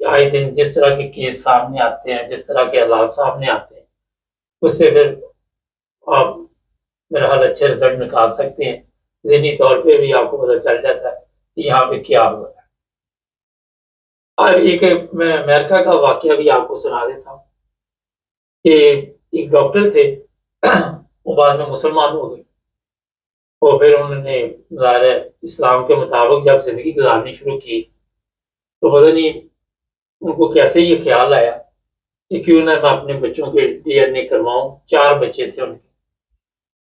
آئے دن جس طرح کے کیس سامنے آتے ہیں، جس طرح کے حالات سامنے آتے ہیں، اس سے پھر آپ میرا حال اچھے رزلٹ نکال سکتے ہیں. ذہنی طور پہ بھی آپ کو پتہ چل جاتا ہے کہ یہاں پہ کیا ہوا ہے. اور ایک میں امریکہ کا واقعہ بھی آپ کو سنا دیتا ہوں کہ ایک ڈاکٹر تھے، وہ بعد میں مسلمان ہو گئے، اور پھر انہوں نے ظاہر ہے اسلام کے مطابق جب زندگی گزارنی شروع کی تو پتہ نہیں ان کو کیسے یہ خیال آیا کہ کیوں نہ میں اپنے بچوں کے DNA کرواؤں. 4 بچے تھے ان کے،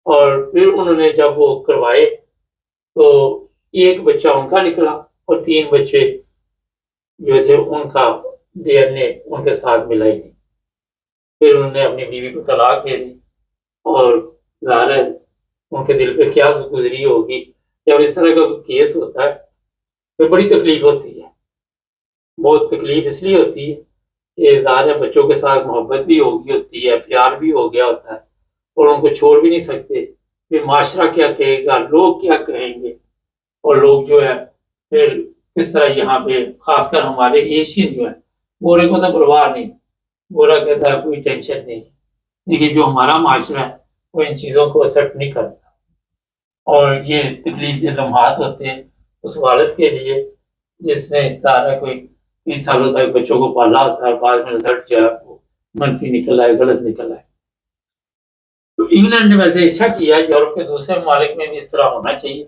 اور پھر انہوں نے جب وہ کروائے تو ایک بچہ ان کا نکلا اور 3 بچے جو تھے ان کا DNA ان کے ساتھ ملا ہی نہیں. پھر انہوں نے اپنی بیوی کو طلاق دے دی، اور ظاہر ہے ان کے دل پہ کیا گزری ہوگی. جب اس طرح کا کیس ہوتا ہے تو بڑی تکلیف ہوتی ہے. بہت تکلیف اس لیے ہوتی ہے کہ ظاہر ہے بچوں کے ساتھ محبت بھی ہوتی ہے، پیار بھی ہو گیا ہوتا ہے، اور ان کو چھوڑ بھی نہیں سکتے. پھر معاشرہ کیا کہے گا، لوگ کیا کہیں گے، اور لوگ جو ہے پھر کس طرح یہاں پہ خاص کر ہمارے ایشین جو ہے، گورے کو تو پرواہ نہیں، گورا کہتا ہے کوئی ٹینشن نہیں. لیکن جو ہمارا معاشرہ ہے وہ ان چیزوں کو ایکسیپٹ نہیں کرتا. اور یہ تکلیف کے لمحات ہوتے ہیں اس والد کے لیے جس نے سارا کوئی 20 سالوں تک بچوں کو پالا ہوتا ہے، بعد میں رزلٹ جو ہے وہ منفی نکل آئے، غلط نکل آئے. تو انگلینڈ نے ویسے اچھا کیا، یورپ کے دوسرے ممالک میں بھی اس طرح ہونا چاہیے.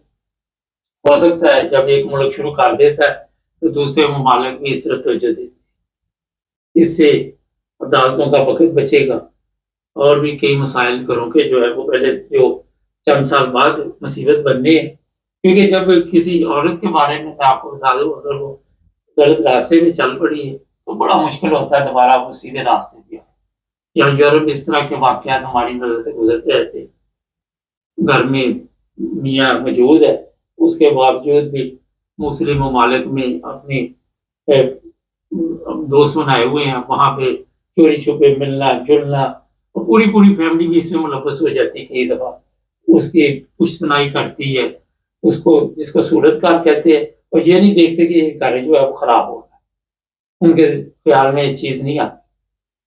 ہو سکتا ہے جب ایک ملک شروع کر دیتا ہے تو دوسرے ممالک بھی اس طرح توجہ دیتے ہیں. اس سے عدالتوں کا وقت بچے گا، اور بھی کئی مسائل کروں کہ جو ہے وہ پہلے جو چند سال بعد مصیبت بننے ہیں. کیونکہ جب کسی عورت کے بارے میں آپ کو بتا دوں اگر وہ غلط راستے میں چل پڑی ہے تو بڑا مشکل ہوتا ہے دوبارہ وہ سیدھے راستے پہ. یا یورپ اس طرح کے واقعات ہماری نظر سے گزرتے رہتے ہیں. گھر میں میاں موجود ہے، اس کے باوجود بھی مختلف ممالک میں اپنی دوست بنائے ہوئے ہیں، وہاں پہ چوری چھپے ملنا جلنا، اور پوری فیملی بھی اس میں ملوث ہو جاتی ہے. کئی دفعہ اس کی پشت پناہی کرتی ہے اس کو، جس کو صورت کار کہتے ہیں، اور یہ نہیں دیکھتے کہ یہ گھر جو ہے وہ خراب ہو رہا ہے. ان کے خیال میں یہ چیز نہیں آتی.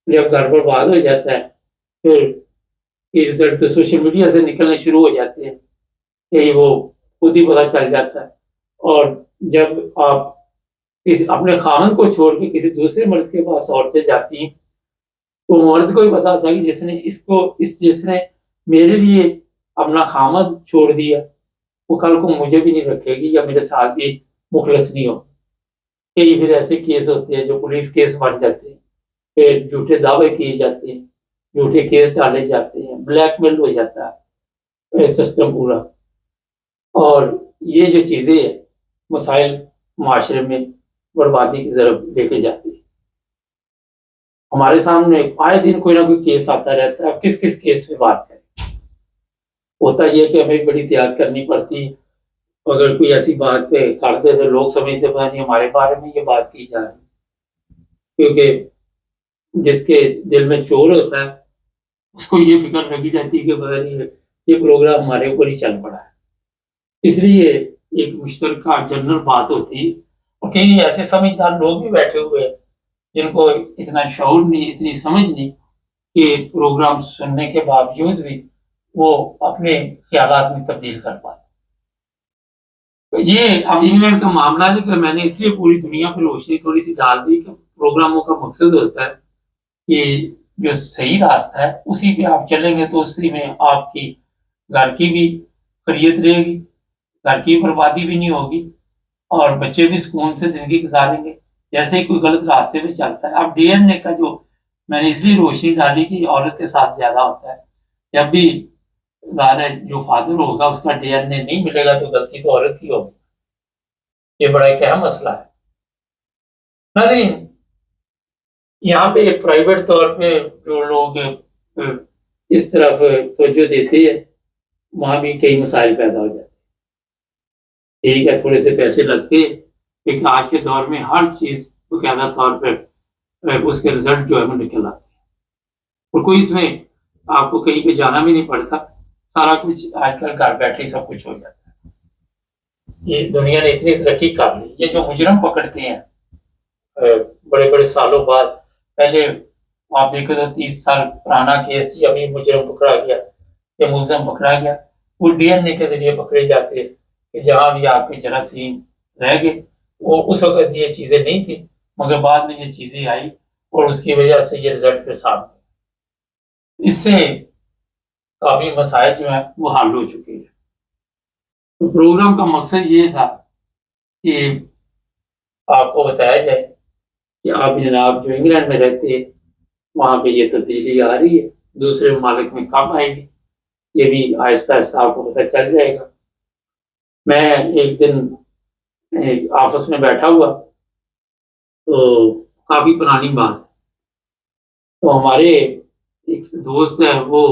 جب گھر برباد ہو جاتا ہے پھر یہ رزلٹ تو سوشل میڈیا سے نکلنے شروع ہو جاتے ہیں کہ وہ خود ہی پتہ چل جاتا ہے. اور جب آپ اپنے خامن کو چھوڑ کے کسی دوسرے مرد کے پاس عورتیں جاتی ہیں تو مرد کو ہی پتا ہوتا ہے کہ جس نے میرے لیے اپنا خامن چھوڑ دیا وہ کل کو مجھے بھی نہیں رکھے گی یا میرے ساتھ بھی مخلص نہیں ہو. کئی پھر ایسے کیس ہوتے ہیں جو پولیس کیس بن جاتے ہیں، پھر جھوٹے دعوے کیے جاتے ہیں، جھوٹے کیس ڈالے جاتے ہیں، بلیک میل ہو جاتا ہے سسٹم پورا. اور یہ جو چیزیں ہیں مسائل معاشرے میں بربادی کی طرف لے کے جاتی ہے. ہمارے سامنے آئے دن کوئی نہ کوئی کیس آتا رہتا ہے. اب کس کیس پہ بات کریں؟ ہوتا یہ کہ ہمیں بڑی تیار کرنی پڑتی. اگر کوئی ایسی بات پہ کرتے تو لوگ سمجھتے پتہ نہیں ہمارے بارے میں یہ بات کی جا رہی. کیونکہ جس کے دل میں چور ہوتا ہے اس کو یہ فکر لگی جاتی ہے کہ پتہ نہیں یہ پروگرام ہمارے اوپر ہی چل پڑا ہے. اس لیے ایک مشترکہ جنرل بات ہوتی ہے. اور کئی ایسے سمجھدار لوگ بھی بیٹھے ہوئے ہیں جن کو اتنا شعور نہیں، اتنی سمجھ نہیں کہ پروگرام سننے کے باوجود بھی وہ اپنے خیالات میں تبدیل کر پاتے. یہ اب انگلینڈ کا معاملہ ہے کہ میں نے اس لیے پوری دنیا پہ روشنی تھوڑی سی ڈال دی کہ پروگراموں کا مقصد ہوتا ہے کہ جو صحیح راستہ ہے اسی پہ آپ چلیں گے تو اسی میں آپ کی گھر کی بھی خیریت رہے گی، گھر کی بربادی بھی نہیں ہوگی، اور بچے بھی سکون سے زندگی گزاریں گے. جیسے ہی کوئی غلط راستے پہ چلتا ہے، اب DNA کا جو میں نے اس لیے روشنی ڈالی کہ عورت کے ساتھ زیادہ ہوتا ہے. جب بھی ظاہر ہے جو فادر ہوگا اس کا DNA نہیں ملے گا تو غلطی تو عورت کی ہوگی. یہ بڑا ایک اہم مسئلہ ہے. ناظرین، یہاں پہ پرائیویٹ طور پہ جو لوگ اس طرف توجہ دیتے ہیں وہاں بھی کئی مسائل پیدا ہو جاتے ہیں. ٹھیک ہے تھوڑے سے پیسے لگتے ہیں لیکن آج کے دور میں ہر چیز باقاعدہ طور پہ اس کے رزلٹ جو ہے وہ نکل آتے ہیں، اور کوئی اس میں آپ کو کہیں پہ جانا بھی نہیں پڑتا. سارا کچھ آج کل گھر بیٹھے سب کچھ ہو جاتا ہے. یہ دنیا نے اتنی ترقی کر لی. یہ جو مجرم پکڑتے ہیں بڑے بڑے سالوں بعد، پہلے آپ دیکھو تو 30 سال پرانا کیس تھی، ابھی مجرم پکڑا گیا یا ملزم پکڑا گیا، وہ ڈی این اے کے ذریعے پکڑے جاتے کہ جہاں بھی آپ کے جراثیم رہ گئے، وہ اس وقت یہ چیزیں نہیں تھی، مگر بعد میں یہ چیزیں آئی اور اس کی وجہ سے یہ رزلٹ کے سامنے، اس سے کافی مسائل جو ہیں وہ حل ہو چکے ہیں۔ تو پروگرام کا مقصد یہ تھا کہ آپ کو بتایا جائے کہ آپ جناب جو انگلینڈ میں رہتے ہیں وہاں پہ یہ تبدیلی آ رہی ہے، دوسرے ممالک میں کم آئے گی، یہ بھی آہستہ آہستہ آپ کو پتہ چل جائے گا۔ میں ایک دن آفس میں بیٹھا ہوا، تو کافی پرانی بات، تو ہمارے ایک دوست ہیں، وہ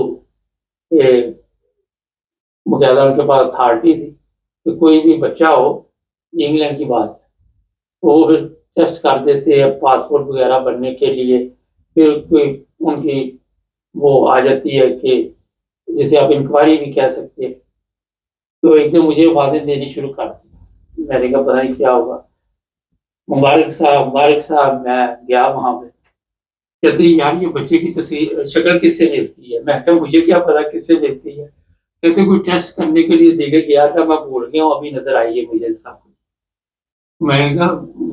باقاعدہ ان کے پاس اتھارٹی تھی کہ کوئی بھی بچہ ہو، یہ انگلینڈ کی بات ہے، وہ پھر ٹیسٹ کر دیتے ہیں پاسپورٹ وغیرہ بننے کے لیے، پھر کوئی ان کی وہ آ جاتی ہے کہ جسے آپ انکوائری بھی کہہ سکتے ہیں، تو ایک دن مجھے آوازیں دینی شروع کر دی، میں نے کہا پتہ نہیں کیا ہوگا، مبارک صاحب، میں گیا وہاں پہ، کہتے ہیں یار یہ بچے کی تصویر شکل کس سے ملتی ہے؟ میں کہا مجھے کیا پتا کس سے ملتی ہے، کہتے کوئی ٹیسٹ کرنے کے لیے دے کے گیا تھا، میں بھول گیا ہوں، ابھی نظر آئی ہے مجھے سب کچھ۔ میں نے کہا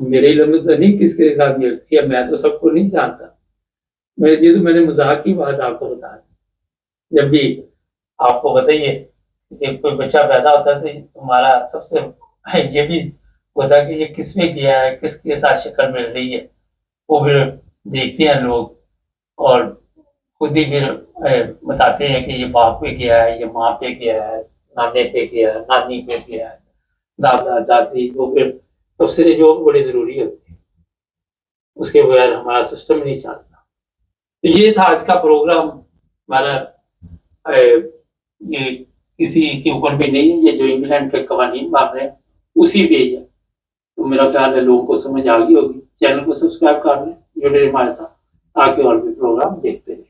میرے علم میں تو نہیں کس کے ساتھ ملتی ہے، میں تو سب کو نہیں جانتا، میں نے مذاق کی بات آپ کو بتا دی۔ جب بھی آپ کو بتائیے کوئی بچہ پیدا ہوتا ہے تو ہمارا سب سے یہ بھی ہوتا ہے کہ یہ کس میں گیا ہے، کس کے ساتھ شکل مل رہی ہے، وہ پھر دیکھتے ہیں لوگ اور خود ہی پھر بتاتے ہیں کہ یہ باپ پہ گیا ہے، یہ ماں پہ گیا ہے، نانے پہ گیا ہے، نانی پہ گیا ہے، دادا دادی، وہ پھر تبصرے جو بڑے ضروری ہوتے ہیں، اس کے بغیر ہمارا سسٹم نہیں چلتا۔ تو یہ تھا آج کا پروگرام ہمارا، یہ کسی کے اوپر بھی نہیں ہے، یہ جو انگلینڈ کے قوانین بن رہے ہیں اسی پہ ہی ہے، تو میرا خیال ہے لوگوں کو سمجھ آ گئی ہوگی۔ چینل کو سبسکرائب کر لیں، جڑے ہمارے ساتھ تاکہ اور بھی پروگرام دیکھتے رہیں۔